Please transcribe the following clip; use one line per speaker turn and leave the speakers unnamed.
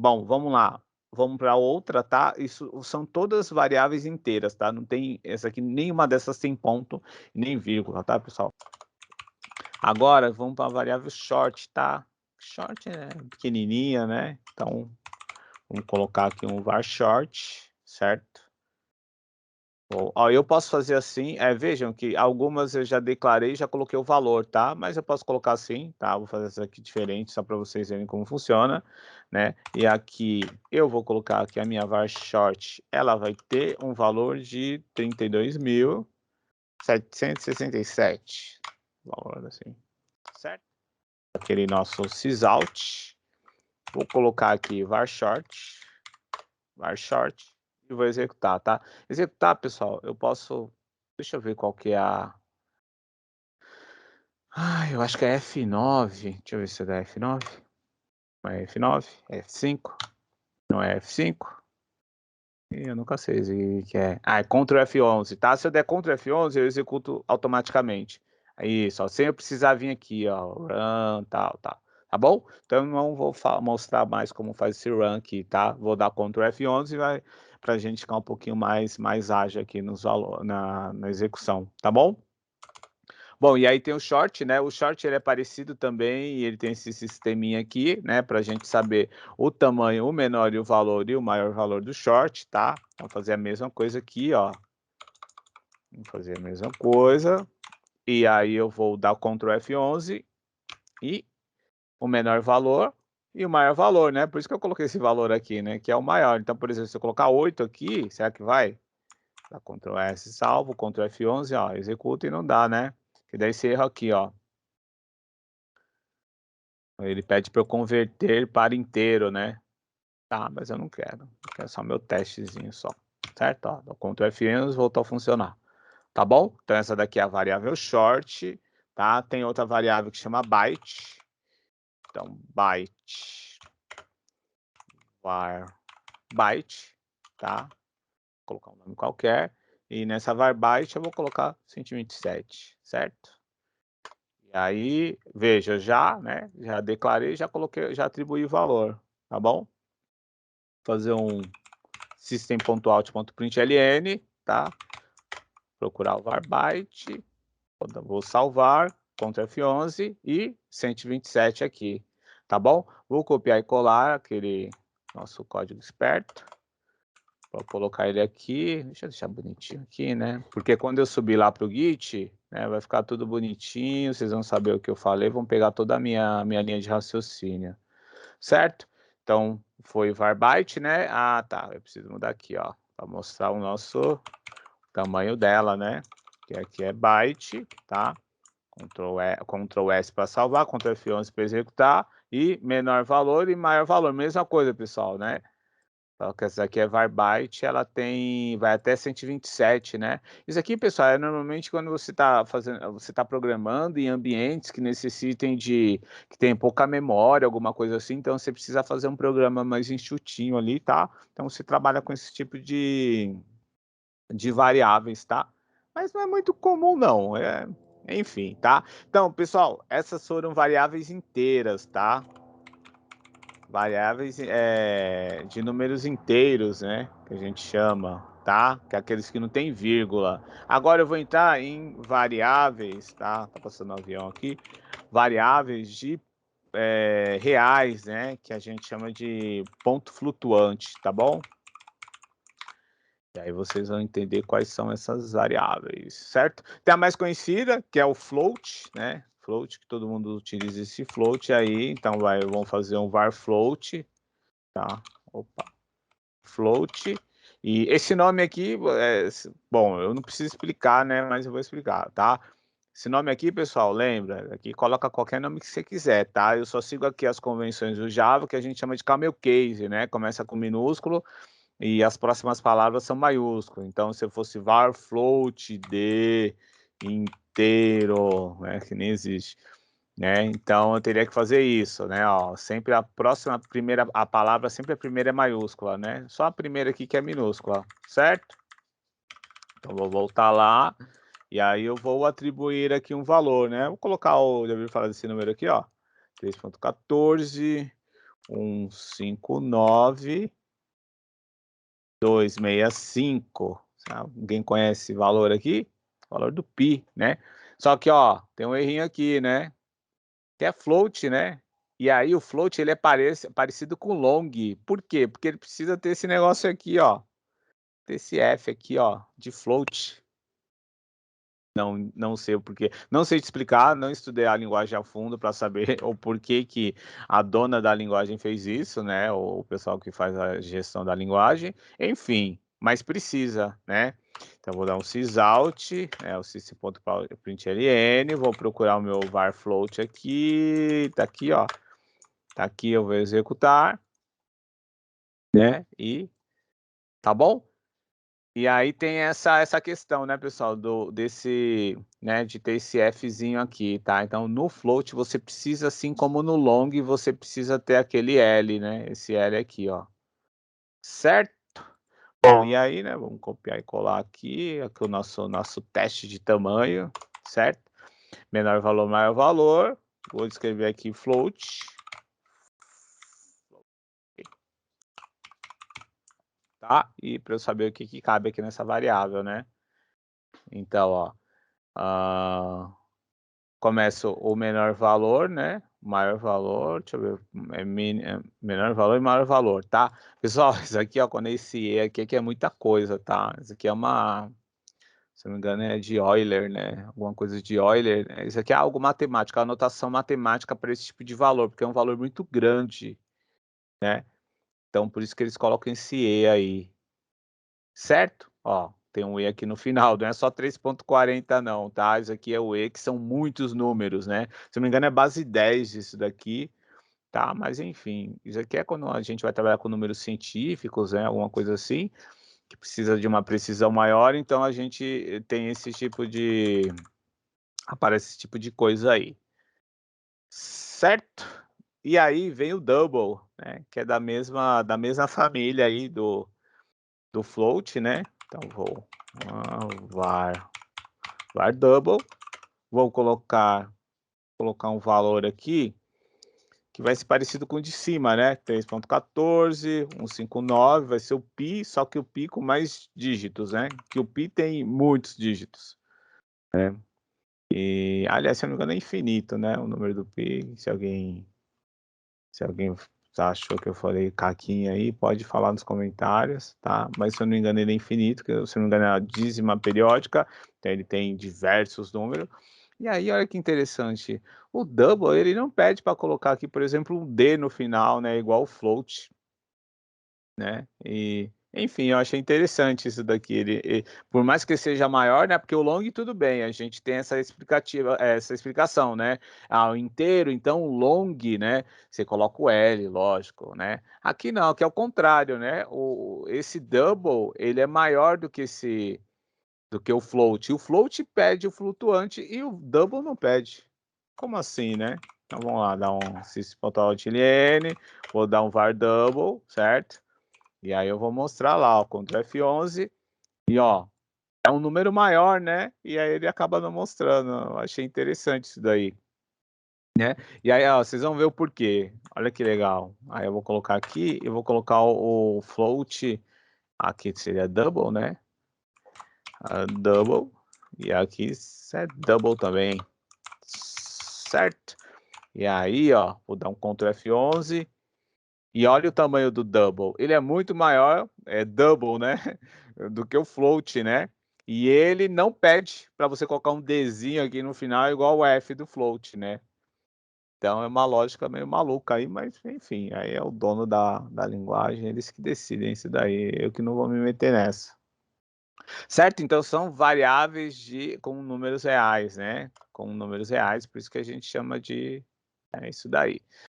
Bom, vamos lá. Vamos para outra, tá? Isso são todas variáveis inteiras, tá? Não tem essa aqui, nenhuma dessas tem ponto nem vírgula, tá, pessoal? Agora vamos para a variável short, tá? Short é pequenininha, né? Então, vamos colocar aqui um var short, certo? Ó, eu posso fazer assim, vejam que algumas eu já declarei, já coloquei o valor, tá? Mas eu posso colocar assim, tá? Vou fazer essa aqui diferente, só para vocês verem como funciona, né? E aqui, eu vou colocar aqui a minha var short, ela vai ter um valor de 32.767, valor assim, certo? Aquele nosso sysout, vou colocar aqui var short, e vou executar, tá? Executar, pessoal, eu posso, deixa eu ver qual que é a, eu acho que é F9, deixa eu ver se é da F9, não é F9, é F5, não é F5, eu nunca sei o que é, é Ctrl F11, tá? Se eu der Ctrl F11, eu executo automaticamente, isso, ó, sem eu precisar vir aqui, ó, run, tal, tá bom? Então eu não vou mostrar mais como faz esse run aqui, tá? Vou dar Ctrl F11 e vai para a gente ficar um pouquinho mais ágil aqui nos na execução, tá bom? Bom, e aí tem o short, né? O short ele é parecido também, e ele tem esse sisteminha aqui, né? Para a gente saber o tamanho, o menor e o valor e o maior valor do short, tá? Vamos fazer a mesma coisa aqui, ó. Vamos fazer a mesma coisa. E aí eu vou dar Ctrl F11 e o menor valor e o maior valor, né? Por isso que eu coloquei esse valor aqui, né? Que é o maior. Então, por exemplo, se eu colocar 8 aqui, será que vai? Dá Ctrl S, salvo, Ctrl F11, ó, executa e não dá, né? Que daí esse erro aqui, ó. Ele pede para eu converter para inteiro, né? Tá, mas eu não quero. Eu quero só meu testezinho só, certo? Ó, dou Ctrl F11, voltou a funcionar. Tá bom? Então essa daqui é a variável short, tá? Tem outra variável que chama byte. Então, byte, var byte, tá? Vou colocar um nome qualquer. E nessa var byte eu vou colocar 127, certo? E aí, veja, já, né? Já declarei, já coloquei, já atribuí o valor, tá bom? Fazer um system.out.println, tá? Procurar o var byte, vou salvar, Ctrl F11 e 127 aqui, tá bom? Vou copiar e colar aquele nosso código esperto, vou colocar ele aqui, deixa eu deixar bonitinho aqui, né? Porque quando eu subir lá para o Git, né, vai ficar tudo bonitinho, vocês vão saber o que eu falei, vão pegar toda a minha linha de raciocínio, certo? Então, foi var byte, né? Ah, tá, eu preciso mudar aqui, ó, para mostrar o nosso tamanho dela, né? Que aqui é byte, tá? Ctrl S para salvar, Ctrl F11 para executar, e menor valor e maior valor, mesma coisa, pessoal, né? Então, que essa aqui é var byte, ela vai até 127, né? Isso aqui, pessoal, é normalmente quando você está fazendo, você está programando em ambientes que necessitem que tem pouca memória, alguma coisa assim, então você precisa fazer um programa mais enxutinho ali, tá? Então você trabalha com esse tipo de variáveis, tá? Mas não é muito comum não, enfim, tá? Então, pessoal, essas foram variáveis inteiras, tá? Variáveis de números inteiros, né? Que a gente chama, tá? Que é aqueles que não tem vírgula. Agora eu vou entrar em variáveis, tá? Tá passando um avião aqui. Variáveis de reais, né? Que a gente chama de ponto flutuante, tá bom? E aí vocês vão entender quais são essas variáveis, certo? Tem a mais conhecida, que é o float, né? Float, que todo mundo utiliza esse float aí. Então vamos fazer um var float, tá? Opa, float. E esse nome aqui, bom, eu não preciso explicar, né? Mas eu vou explicar, tá? Esse nome aqui, pessoal, lembra? Aqui coloca qualquer nome que você quiser, tá? Eu só sigo aqui as convenções do Java, que a gente chama de camel case, né? Começa com minúsculo, e as próximas palavras são maiúsculas. Então, se eu fosse var float de inteiro, né, que nem existe, né? Então, eu teria que fazer isso, né? Ó, sempre a primeira, a palavra sempre a primeira é maiúscula, né? Só a primeira aqui que é minúscula, certo? Então, vou voltar lá e aí eu vou atribuir aqui um valor, né? Vou colocar já ouviu falar desse número aqui, ó, 3.14. 159,265. Alguém conhece esse valor aqui? O valor do pi, né? Só que, ó, tem um errinho aqui, né? Que é float, né? E aí o float ele é parecido com long. Por quê? Porque ele precisa ter esse negócio aqui, ó. Ter esse F aqui, ó, de float. Não sei o porquê. Não sei te explicar, não estudei a linguagem a fundo para saber o porquê que a dona da linguagem fez isso, né? O pessoal que faz a gestão da linguagem. Enfim, mas precisa, né? Então vou dar um sysout, o sys.println, vou procurar o meu var float aqui, tá aqui, ó. Tá aqui, eu vou executar, né? E tá bom? E aí tem essa questão, né, pessoal, desse, né, de ter esse Fzinho aqui, tá? Então, no float, você precisa, assim como no long, você precisa ter aquele L, né? Esse L aqui, ó. Certo? Bom, e aí, né, vamos copiar e colar aqui o nosso teste de tamanho, certo? Menor valor, maior valor. Vou escrever aqui float. Tá? E para eu saber o que cabe aqui nessa variável, né? Então, ó, começa o menor valor, né? Maior valor, deixa eu ver, menor valor e maior valor, tá? Pessoal, isso aqui, ó, quando esse E aqui é muita coisa, tá? Isso aqui é uma, se não me engano, é de Euler, né? Alguma coisa de Euler, né? Isso aqui é algo matemático, a anotação matemática para esse tipo de valor, porque é um valor muito grande, né? Então, por isso que eles colocam esse E aí, certo? Ó, tem um E aqui no final, não é só 3,40 não, tá? Isso aqui é o E, que são muitos números, né? Se não me engano é base 10 isso daqui, tá? Mas enfim, isso aqui é quando a gente vai trabalhar com números científicos, né? Alguma coisa assim, que precisa de uma precisão maior, então a gente tem esse tipo de... aparece esse tipo de coisa aí. Certo? E aí vem o double, né? Que é da mesma família aí do float, né? Então vou var double, vou colocar um valor aqui que vai ser parecido com o de cima, né? 3.14, 159, vai ser o pi, só que o pi com mais dígitos, né? Que o pi tem muitos dígitos, né? E, aliás, se eu não me engano, é infinito, né? O número do pi. Se alguém achou que eu falei caquinha aí, pode falar nos comentários, tá? Mas se eu não me engano, ele é infinito, que se eu não me engano é a dízima periódica, então ele tem diversos números. E aí, olha que interessante, o double, ele não pede para colocar aqui, por exemplo, um D no final, né? Igual o float, né? E, enfim, eu achei interessante isso daqui. Por mais que seja maior, né? Porque o long tudo bem, a gente tem essa explicação, né? O inteiro, então o long, né? Você coloca o L, lógico, né? Aqui não, que é o contrário, né? Esse double, ele é maior do que o float. O float pede o flutuante e o double não pede. Como assim, né? Então vamos lá, dar um sys.out.ln, vou dar um var double, certo? E aí eu vou mostrar lá, ó, Ctrl F11, e ó, é um número maior, né? E aí ele acaba não mostrando. Eu achei interessante isso daí, né? E aí, ó, vocês vão ver o porquê. Olha que legal. Aí eu vou colocar aqui, eu vou colocar o float, aqui seria double, né? Double, e aqui é double também, certo? E aí, ó, vou dar um Ctrl F11, e olha o tamanho do double. Ele é muito maior, é double, né? Do que o float, né? E ele não pede para você colocar um Dzinho aqui no final igual o F do float, né? Então é uma lógica meio maluca aí, mas enfim, aí é o dono da linguagem, eles que decidem isso daí, eu que não vou me meter nessa. Certo? Então são variáveis com números reais, né? Com números reais, por isso que a gente chama de isso daí.